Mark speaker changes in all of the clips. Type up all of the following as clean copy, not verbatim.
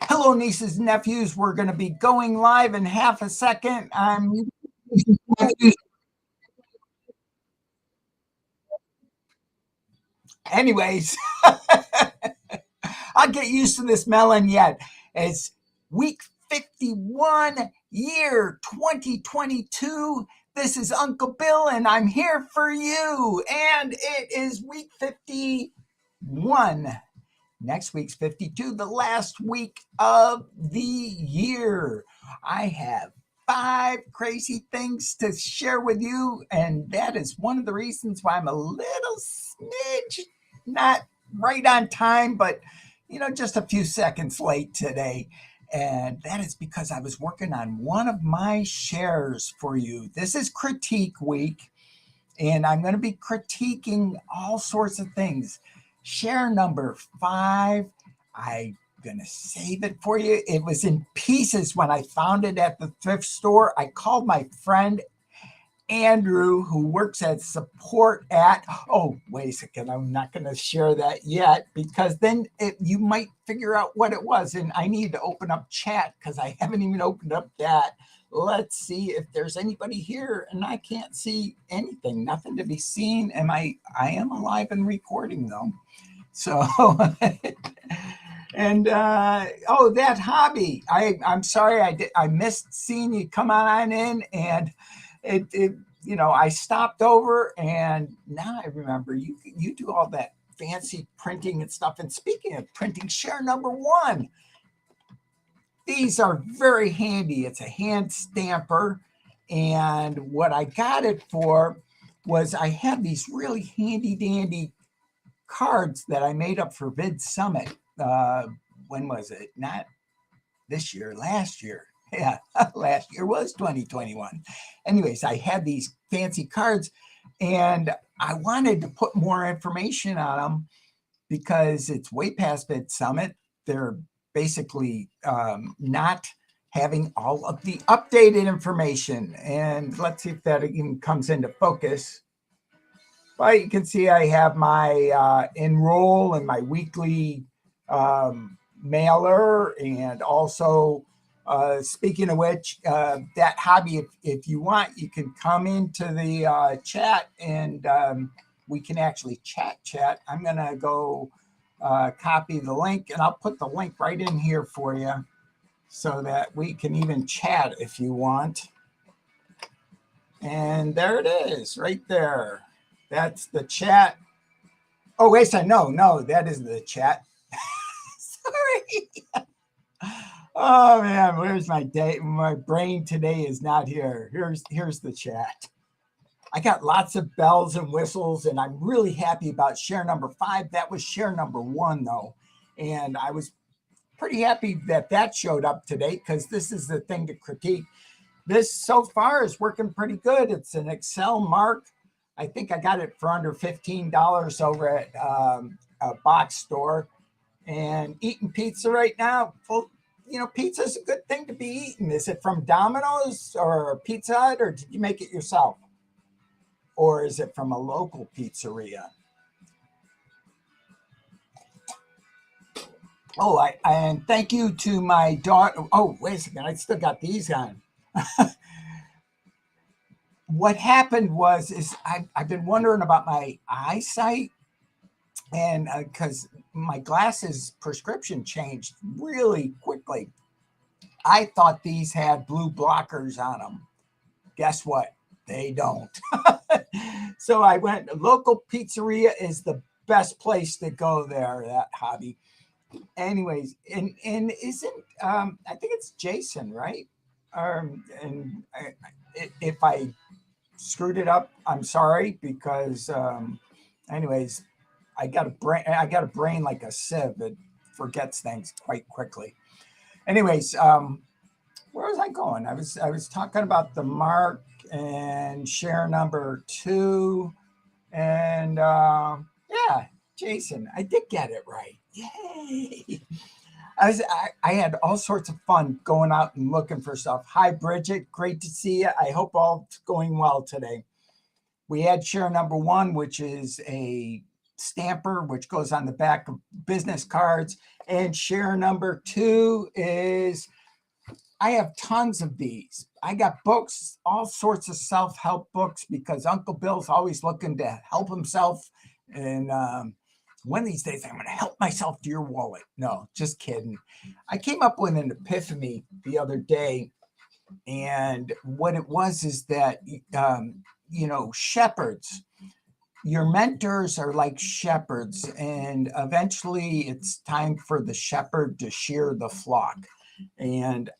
Speaker 1: Hello, nieces and nephews. We're going to be going live in half a second. Anyways, I'll get used to this melon yet. It's week 51, year 2022. This is Uncle Bill, and I'm here for you. And it is week 51. Next week's 52, the last week of the year. I have 5 crazy things to share with you, and that is one of the reasons why I'm a little smidge not right on time, but just a few seconds late today. And that is because I was working on one of my shares for you. This is critique week, and I'm going to be critiquing all sorts of things. Share number 5, I'm going to save it for you. It was in pieces when I found it at the thrift store. I called my friend Andrew, who works at support at, oh, wait a second, I'm not going to share that yet, because then you might figure out what it was. And I need to open up chat because I haven't even opened up that. Let's see if there's anybody here, and I can't see anything, nothing to be seen. I am alive and recording though. So, and oh, that hobby. I'm sorry I missed seeing you come on in, and it I stopped over, and now I remember you do all that fancy printing and stuff. And speaking of printing, share number 1. These are very handy. It's a hand stamper. And what I got it for was I have these really handy dandy cards that I made up for Vid Summit. When was it? Not this year, last year. Yeah, last year was 2021. Anyways, I had these fancy cards, and I wanted to put more information on them because it's way past Vid Summit. They're basically not having all of the updated information. And let's see if that even comes into focus. But you can see I have my enroll and my weekly mailer, and also speaking of which, that hobby, if you want, you can come into the chat, and we can actually chat. I'm going to go copy the link, and I'll put the link right in here for you so that we can even chat if you want. And there it is, right there. That's the chat. Oh, wait a second. No, that isn't the chat. Sorry. Oh man, where's my day? My brain today is not here. Here's the chat. I got lots of bells and whistles, and I'm really happy about share number 5. That was share number 1 though, and I was pretty happy that showed up today, because this is the thing to critique. This so far is working pretty good. It's an Excel mark. I think I got it for under $15 over at a box store. And eating pizza right now, pizza is a good thing to be eating. Is it from Domino's or Pizza Hut, or did you make it yourself? Or is it from a local pizzeria? Oh, and thank you to my daughter. Oh, wait a second. I still got these on. What happened is I've been wondering about my eyesight, and because my glasses prescription changed really quickly. I thought these had blue blockers on them. Guess what? They don't. So I went, local pizzeria is the best place to go there, that hobby. Anyways, and isn't, I think it's Jason, right? And if I screwed it up, I'm sorry, because anyways, I got a brain like a sieve that forgets things quite quickly. Anyways, where was I going? I was talking about the mark and share number 2, and yeah, Jason, I did get it right. Yay! I had all sorts of fun going out and looking for stuff. Hi, Bridget, great to see you. I hope all's going well today. We had share number 1, which is a stamper, which goes on the back of business cards. And share number 2 is I have tons of these. I got books, all sorts of self-help books, because Uncle Bill's always looking to help himself. And one of these days, I'm going to help myself to your wallet. No, just kidding. I came up with an epiphany the other day. And what it was is that, shepherds, your mentors are like shepherds. And eventually it's time for the shepherd to shear the flock. And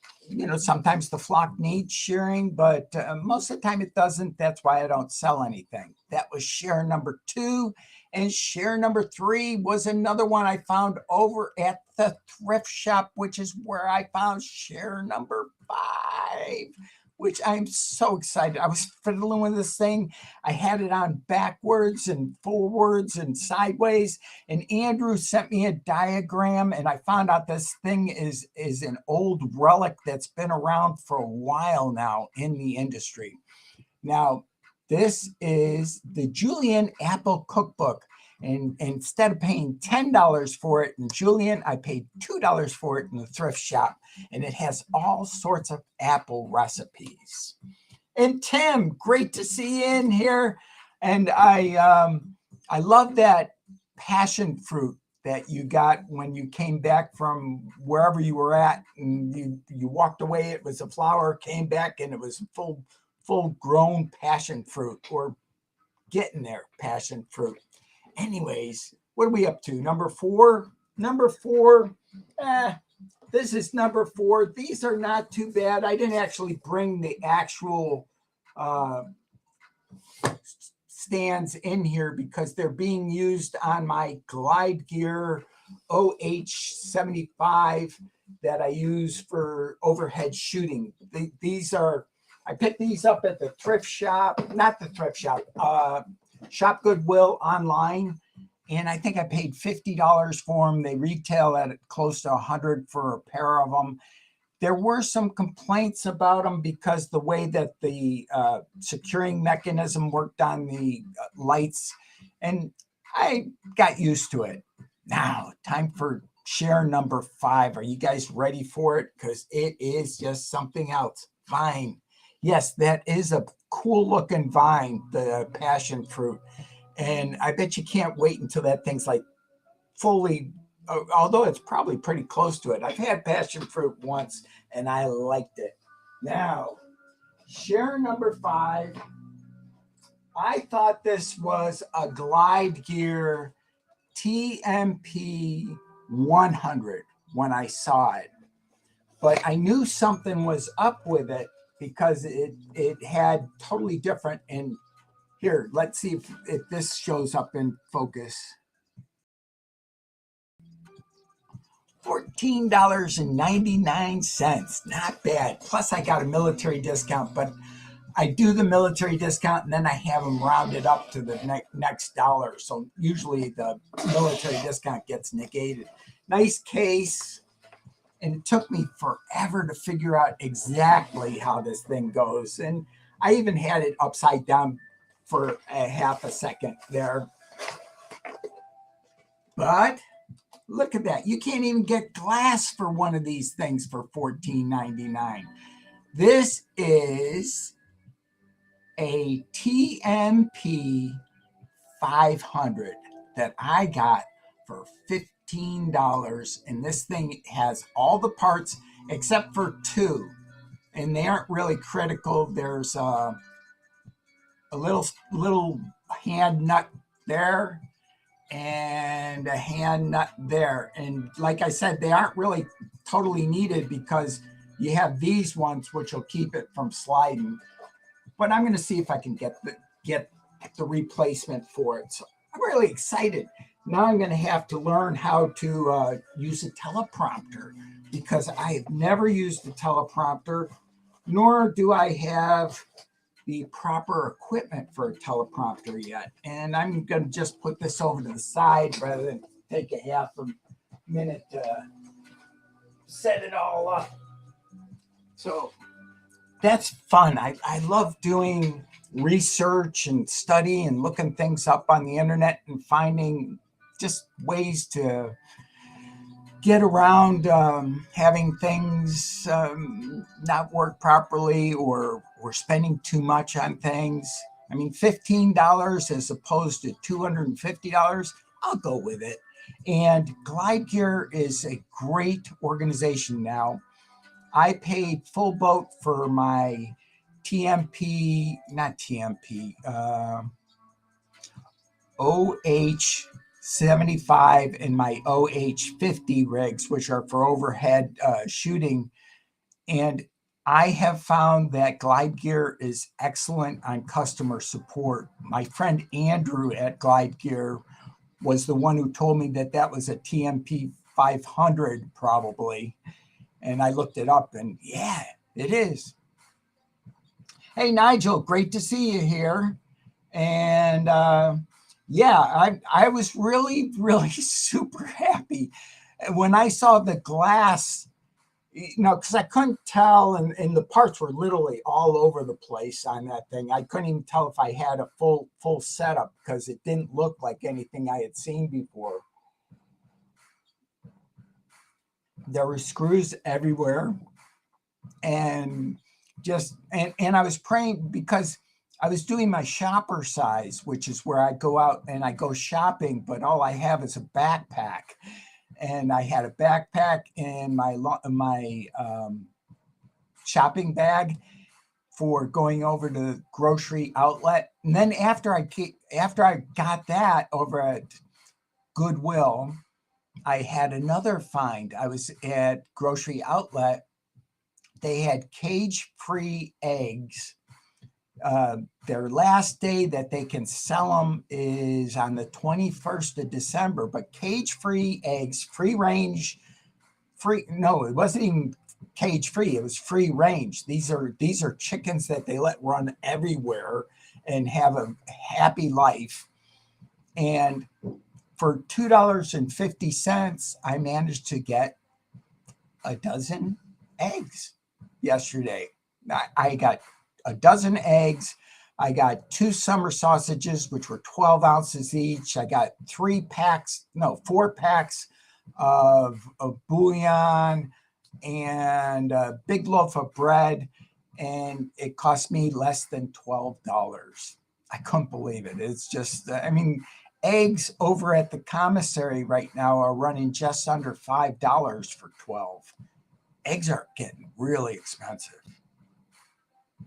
Speaker 1: sometimes the flock needs shearing, but most of the time it doesn't. That's why I don't sell anything. That was share number 2. And share number 3 was another one I found over at the thrift shop, which is where I found share number 5, which I'm so excited. I was fiddling with this thing. I had it on backwards and forwards and sideways. And Andrew sent me a diagram, and I found out this thing is an old relic that's been around for a while now in the industry. Now, this is the Julian Apple Cookbook. And instead of paying $10 for it in Julian, I paid $2 for it in the thrift shop. And it has all sorts of apple recipes. And Tim, great to see you in here. And I love that passion fruit that you got when you came back from wherever you were at, and you walked away. It was a flower, came back, and it was full grown passion fruit, or getting there passion fruit. Anyways, what are we up to? Number 4. This is number 4. These are not too bad. I didn't actually bring the actual stands in here because they're being used on my Glide Gear OH75 that I use for overhead shooting. I picked these up at the thrift shop, not the thrift shop, Shop Goodwill online, and I think I paid $50 for them. They retail at close to $100 for a pair of them. There were some complaints about them because the way that the securing mechanism worked on the lights, and I got used to it. Now, time for share number 5. Are you guys ready for it? Because it is just something else. Vine. Yes, that is a cool looking vine, the passion fruit. And I bet you can't wait until that thing's like fully, although it's probably pretty close to it. I've had passion fruit once and I liked it. Now, share number 5. I thought this was a Glide Gear TMP 100 when I saw it. But I knew something was up with it because it had totally different. And here, let's see if this shows up in focus. $14.99, not bad. Plus I got a military discount, but I do the military discount and then I have them rounded up to the next dollar. So usually the military discount gets negated. Nice case. And it took me forever to figure out exactly how this thing goes. And I even had it upside down for a half a second there. But look at that. You can't even get glass for one of these things for $14.99. This is a TMP 500 that I got for $15. And this thing has all the parts except for 2. And they aren't really critical. There's a little hand nut there and a hand nut there. And like I said, they aren't really totally needed because you have these ones which will keep it from sliding. But I'm going to see if I can get the replacement for it. So I'm really excited. Now I'm going to have to learn how to use a teleprompter because I have never used a teleprompter, nor do I have the proper equipment for a teleprompter yet. And I'm going to just put this over to the side rather than take a half a minute to set it all up. So that's fun. I love doing research and study and looking things up on the internet and finding just ways to get around having things not work properly or spending too much on things. I mean, $15 as opposed to $250, I'll go with it. And Glide Gear is a great organization now. I paid full boat for my TMP, not TMP, OH 75 and my OH 50 rigs, which are for overhead shooting. And I have found that Glide Gear is excellent on customer support. My friend Andrew at Glide Gear was the one who told me that that was a TMP 500 probably. And I looked it up and yeah, it is. Hey, Nigel, great to see you here. And yeah, I was really, really super happy when I saw the glass, because I couldn't tell, and the parts were literally all over the place on that thing. I couldn't even tell if I had a full setup because it didn't look like anything I had seen before. There were screws everywhere, and I was praying because I was doing my shopper size, which is where I go out and I go shopping, but all I have is a backpack. And I had a backpack in my shopping bag for going over to the grocery outlet. And then after I got that over at Goodwill, I had another find. I was at grocery outlet. They had cage-free eggs. Their last day that they can sell them is on the 21st of December, but cage-free eggs, free range, no, it wasn't even cage-free, it was free range. These are chickens that they let run everywhere and have a happy life. And for $2.50, I managed to get a dozen eggs yesterday. I got a dozen eggs. I got 2 summer sausages, which were 12 ounces each. I got 4 packs of bouillon and a big loaf of bread. And it cost me less than $12. I couldn't believe it. It's just, I mean, eggs over at the commissary right now are running just under $5 for 12. Eggs are getting really expensive.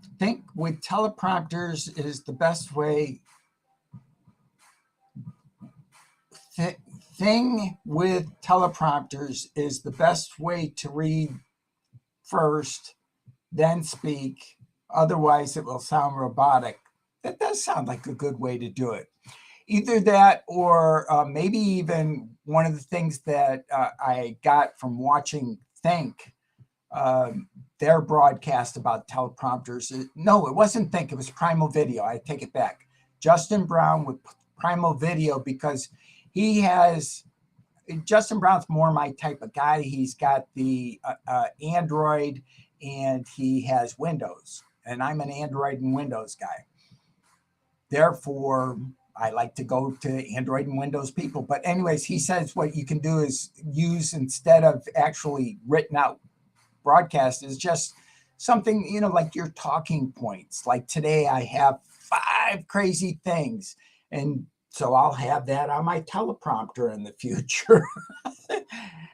Speaker 1: I think with teleprompters is the best way. Thing with teleprompters is the best way to read first, then speak. Otherwise, it will sound robotic. That does sound like a good way to do it. Either that or maybe even one of the things that I got from watching Think, their broadcast about teleprompters. No, it wasn't Think, it was Primal Video. I take it back. Justin Brown with Primal Video, because Justin Brown's more my type of guy. He's got the Android and he has Windows, and I'm an Android and Windows guy. Therefore, I like to go to Android and Windows people. But anyways, he says what you can do is use, instead of actually written out broadcast, is just something, like your talking points. Like today I have 5 crazy things. And so I'll have that on my teleprompter in the future.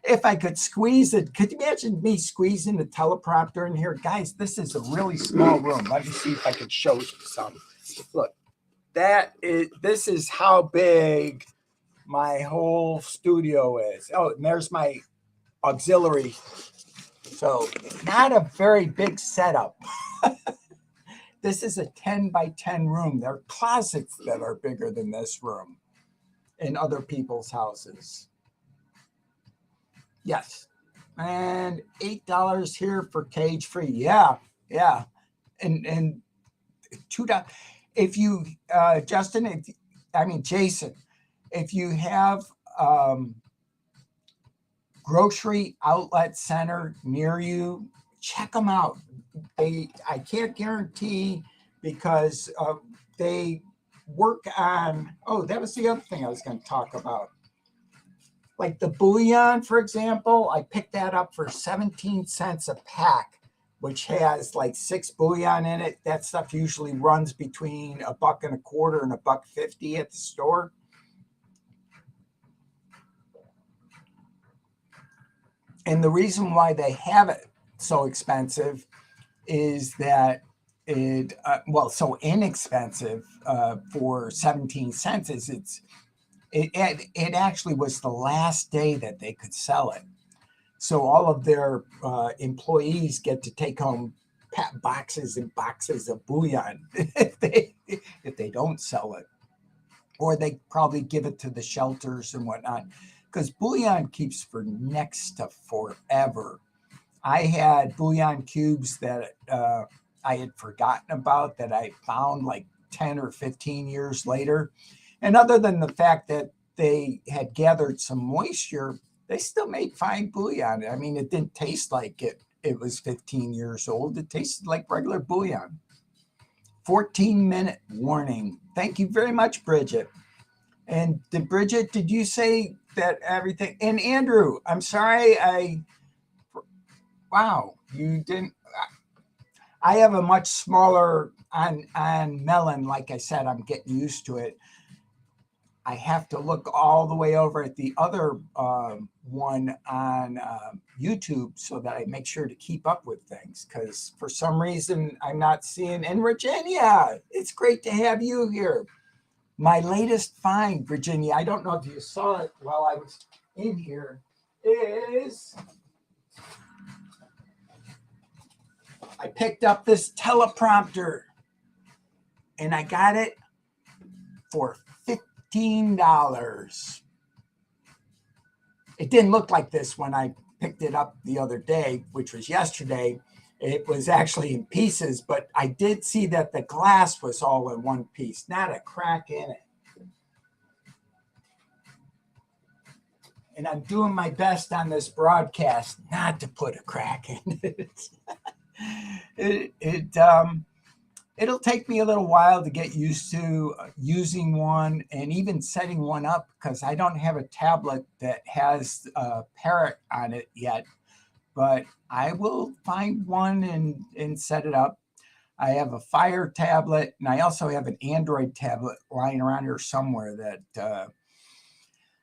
Speaker 1: If I could squeeze it, could you imagine me squeezing the teleprompter in here? Guys, this is a really small room. Let me see if I can show you some. Look, this is how big my whole studio is. Oh, and there's my auxiliary. So not a very big setup. This is a 10 by 10 room. There are closets that are bigger than this room in other people's houses. Yes. And $8 here for cage free. Yeah. And $2. If you, Jason, if you have grocery outlet center near you, check them out. I can't guarantee because they work on, oh, that was the other thing I was going to talk about. Like the bouillon, for example, I picked that up for 17 cents a pack, which has like 6 bouillon in it. That stuff usually runs between $1.25 and $1.50 at the store. And the reason why they have it so expensive is that so inexpensive for 17 cents is it actually was the last day that they could sell it. So all of their employees get to take home boxes and boxes of bouillon if they don't sell it, or they probably give it to the shelters and whatnot, because bouillon keeps for next to forever. I had bouillon cubes that I had forgotten about that I found like 10 or 15 years later. And other than the fact that they had gathered some moisture, they still made fine bouillon. I mean, it didn't taste like it was 15 years old. It tasted like regular bouillon. 14-minute warning. Thank you very much, Bridget. And Bridget, did you say that everything? And Andrew, I'm sorry, wow, you didn't. I have a much smaller on Melon. Like I said, I'm getting used to it. I have to look all the way over at the other one on YouTube so that I make sure to keep up with things, because for some reason I'm not seeing. And Virginia, it's great to have you here. My latest find, Virginia, I don't know if you saw it while I was in here, is I picked up this teleprompter and I got it for $15. It didn't look like this when I picked it up the other day, which was yesterday. It was actually in pieces, but I did see that the glass was all in one piece, not a crack in it. And I'm doing my best on this broadcast not to put a crack in it. It'll take me a little while to get used to using one and even setting one up, because I don't have a tablet that has a Parrot on it yet, but I will find one and set it up. I have a Fire tablet, and I also have an Android tablet lying around here somewhere that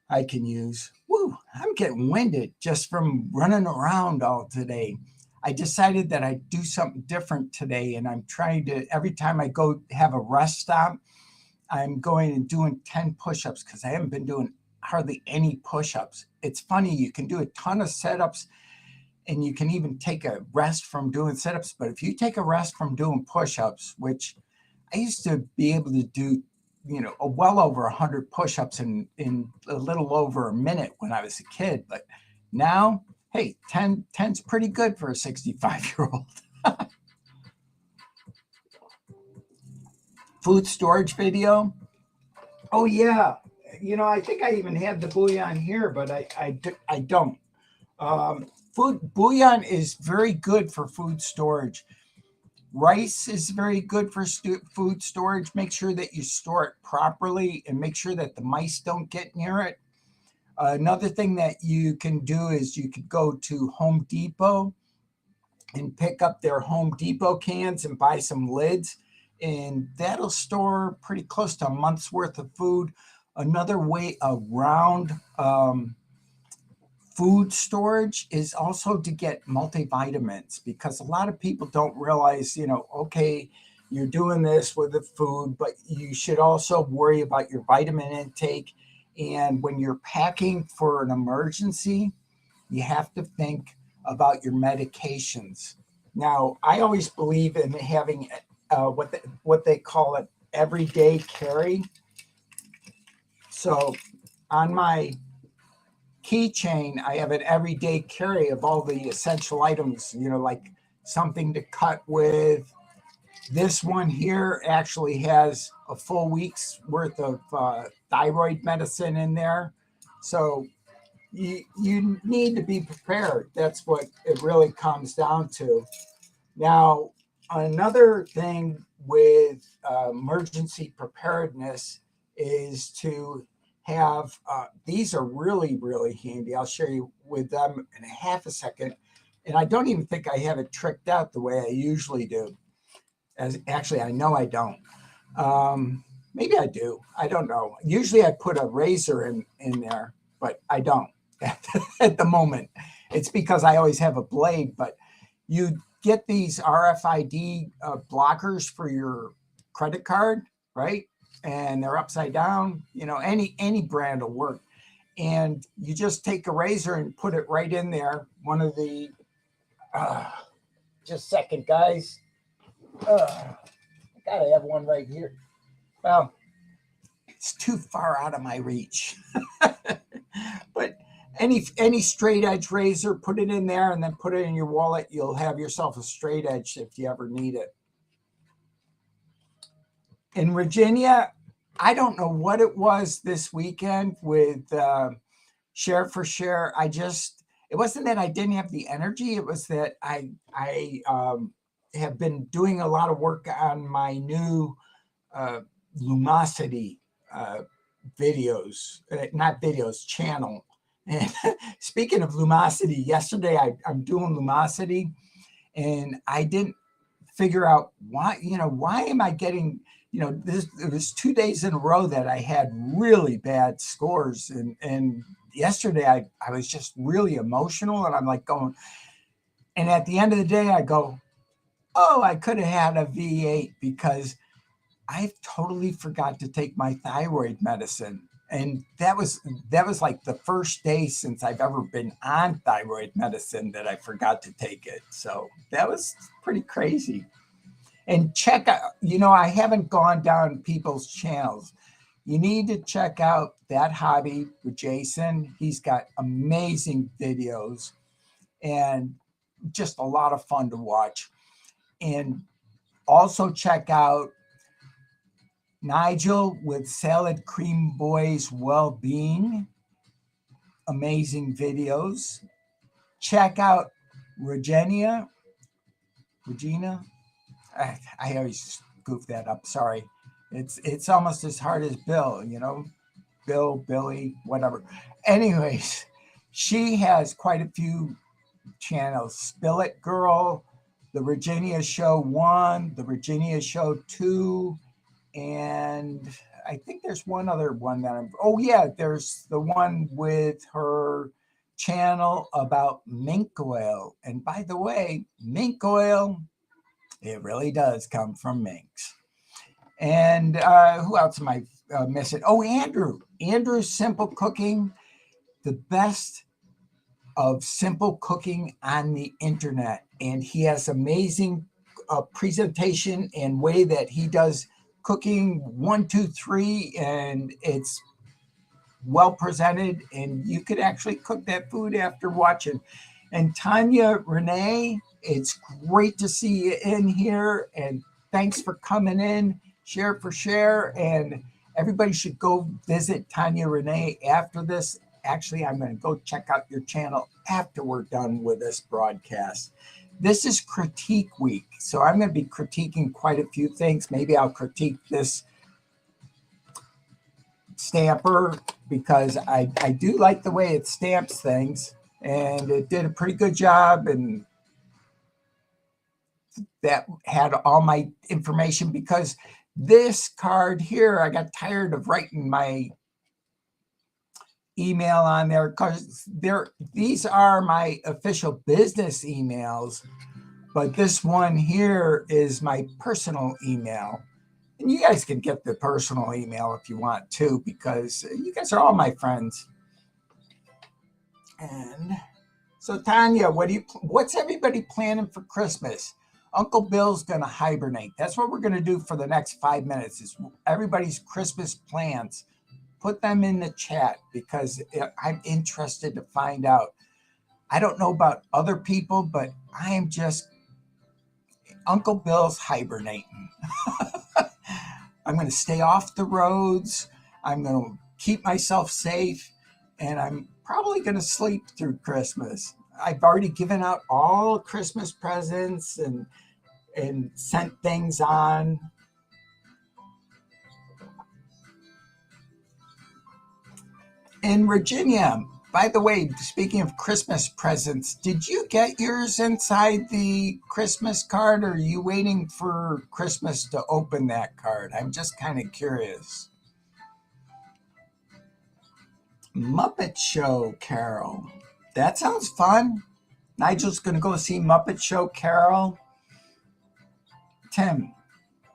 Speaker 1: I can use. Woo, I'm getting winded just from running around all today. I decided that I'd do something different today, and I'm trying to, every time I go have a rest stop, I'm going and doing 10 push-ups, because I haven't been doing hardly any push-ups. It's funny, you can do a ton of setups, and you can even take a rest from doing sit-ups, but if you take a rest from doing push-ups, which I used to be able to do, well over 100 push-ups in a little over a minute when I was a kid, but now, hey, 10's pretty good for a 65-year-old. Food storage video. Oh yeah, I think I even had the bouillon here, but I don't. Bouillon is very good for food storage. Rice is very good for food storage. Make sure that you store it properly and make sure that the mice don't get near it. Another thing that you can do is you could go to Home Depot and pick up their Home Depot cans and buy some lids, and that'll store pretty close to a month's worth of food. Another way around food storage is also to get multivitamins, because a lot of people don't realize, okay, you're doing this with the food, but you should also worry about your vitamin intake. And when you're packing for an emergency, you have to think about your medications. Now, I always believe in having what they call an everyday carry. So on my keychain, I have an everyday carry of all the essential items, like something to cut with. This one here actually has a full week's worth of thyroid medicine in there. So you need to be prepared. That's what it really comes down to. Now, another thing with emergency preparedness is to have these are really, really handy. I'll show you with them in a half a second. And I don't even think I have it tricked out the way I usually do. As actually, I know I don't. Maybe I do. I don't know. Usually I put a razor in there, but I don't at the moment. It's because I always have a blade, but you get these RFID blockers for your credit card, right? And they're upside down. You know, any brand will work. And you just take a razor and put it right in there. One of the, just a second, guys. I gotta have one right here. Well, it's too far out of my reach. But any straight edge razor, put it in there and then put it in your wallet. You'll have yourself a straight edge if you ever need it. In Virginia, I don't know what it was this weekend with Share for Share. It wasn't that I didn't have the energy. It was that I have been doing a lot of work on my new Lumosity channel. And speaking of Lumosity, yesterday I'm doing Lumosity, and I didn't figure out why am I getting, it was 2 days in a row that I had really bad scores. And yesterday I was just really emotional, and I'm like going, and at the end of the day I go, oh, I could have had a V8 because I totally forgot to take my thyroid medicine. And that was like the first day since I've ever been on thyroid medicine that I forgot to take it. So that was pretty crazy. And check out, I haven't gone down people's channels. You need to check out That Hobby with Jason. He's got amazing videos and just a lot of fun to watch. And also check out Nigel with Salad Cream Boys Well-Being. Amazing videos. Check out Regina. I always goof that up. Sorry. It's almost as hard as Bill, Bill, Billy, whatever. Anyways, she has quite a few channels. Spill It Girl, The Virginia Show 1, The Virginia Show 2, and I think there's one other one that there's the one with her channel about mink oil. And by the way, mink oil, it really does come from minks. And who else am I missing? Oh, Andrew's Simple Cooking, the best of simple cooking on the internet. And he has amazing presentation and way that he does cooking 1, 2, 3, and it's well presented, and you could actually cook that food after watching. And Tanya Renee, it's great to see you in here, and thanks for coming in. Share for Share, and everybody should go visit Tanya Renee after this. Actually, I'm going to go check out your channel after we're done with this broadcast. This is Critique Week, so I'm going to be critiquing quite a few things. Maybe I'll critique this stamper because I do like the way it stamps things, and it did a pretty good job, and that had all my information because this card here, I got tired of writing my email on there because these are my official business emails, but this one here is my personal email. And you guys can get the personal email if you want to, because you guys are all my friends. And so Tanya, what's everybody planning for Christmas? Uncle Bill's going to hibernate. That's what we're going to do for the next 5 minutes is everybody's Christmas plans. Put them in the chat because I'm interested to find out. I don't know about other people, but I am just Uncle Bill's hibernating. I'm going to stay off the roads. I'm going to keep myself safe, and I'm probably going to sleep through Christmas. I've already given out all Christmas presents and sent things on. In Virginia, by the way, speaking of Christmas presents, did you get yours inside the Christmas card, or are you waiting for Christmas to open that card? I'm just kind of curious. Muppet Show Carol. That sounds fun. Nigel's going to go see Muppet Show Carol. Tim.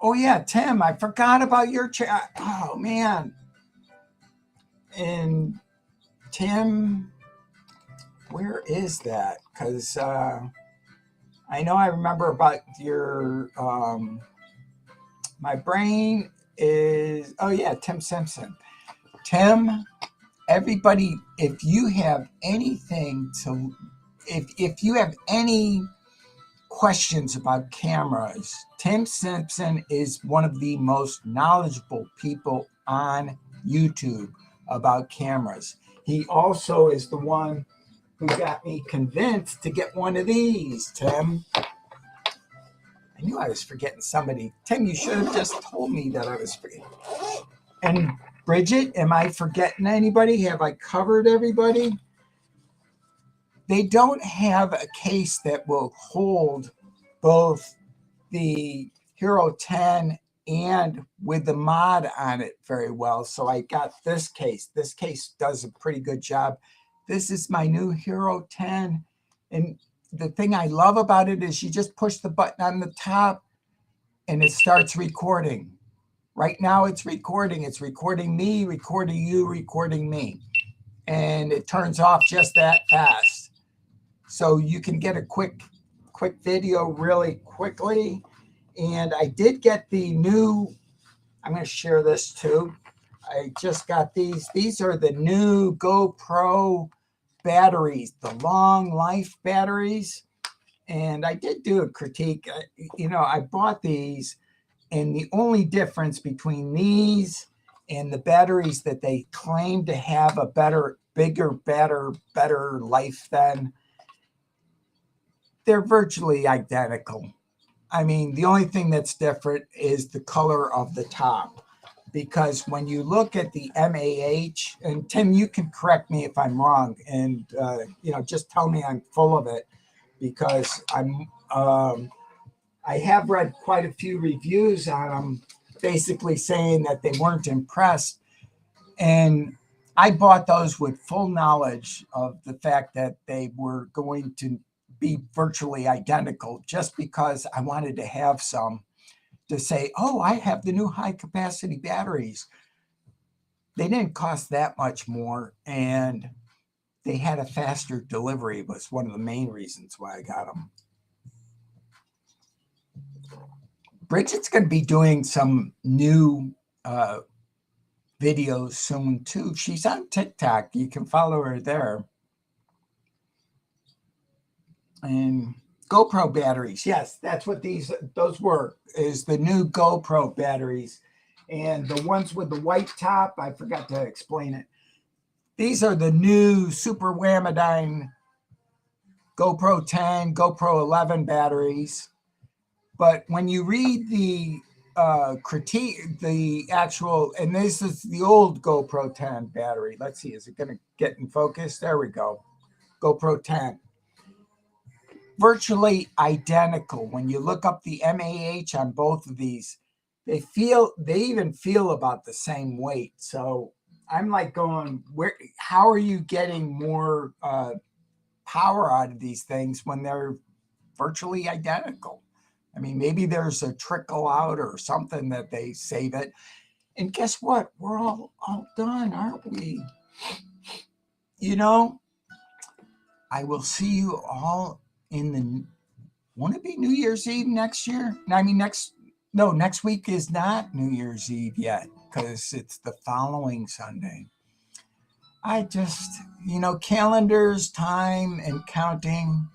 Speaker 1: Oh, yeah, Tim, I forgot about your chat. Oh, man. And Tim, where is that? Because I know I remember about your, my brain is, oh, yeah, Tim Simpson. Tim, everybody, if you have anything to, if you have any questions about cameras, Tim Simpson is one of the most knowledgeable people on YouTube about cameras. He also is the one who got me convinced to get one of these, Tim. I knew I was forgetting somebody. Tim, you should have just told me that I was forgetting. And Bridget, am I forgetting anybody? Have I covered everybody? They don't have a case that will hold both the Hero 10 and with the mod on it very well. So I got this case. This case does a pretty good job. This is my new Hero 10. And the thing I love about it is you just push the button on the top and it starts recording. Right now it's recording. It's recording me, recording you, recording me. And it turns off just that fast. So you can get a quick video really quickly. And I did get the new, I'm going to share this too. I just got these. These are the new GoPro batteries, the long life batteries. And I did do a critique. I bought these, and the only difference between these and the batteries that they claim to have a better, bigger, better life than, they're virtually identical. I mean, the only thing that's different is the color of the top. Because when you look at the MAH, and Tim, you can correct me if I'm wrong, and just tell me I'm full of it, because I have read quite a few reviews on them, basically saying that they weren't impressed. And I bought those with full knowledge of the fact that they were going to be virtually identical, just because I wanted to have some to say, oh, I have the new high capacity batteries. They didn't cost that much more, and they had a faster delivery, was one of the main reasons why I got them. Bridget's going to be doing some new videos soon too. She's on TikTok. You can follow her there. And GoPro batteries. Yes, that's what those were, is the new GoPro batteries. And the ones with the white top, I forgot to explain it. These are the new Super Whammadine GoPro 10, GoPro 11 batteries. But when you read the critique, the actual, and this is the old GoPro 10 battery. Let's see, is it going to get in focus? There we go. GoPro 10. Virtually identical. When you look up the MAH on both of these, they even feel about the same weight. So I'm like going, how are you getting more power out of these things when they're virtually identical? I mean, maybe there's a trickle out or something that they save it. And guess what? We're all done, aren't we? I will see you all won't it be New Year's Eve next year? I mean, next week is not New Year's Eve yet, because it's the following Sunday. I just, calendars, time, and counting.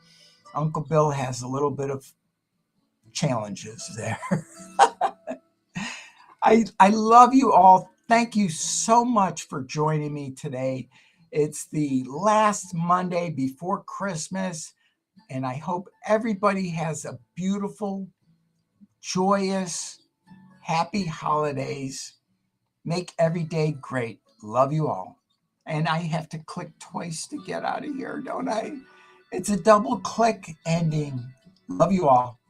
Speaker 1: Uncle Bill has a little bit of challenges there. I love you all. Thank you so much for joining me today. It's the last Monday before Christmas, and I hope everybody has a beautiful, joyous, happy holidays. Make every day great. Love you all. And I have to click twice to get out of here, don't I? It's a double click ending. Love you all.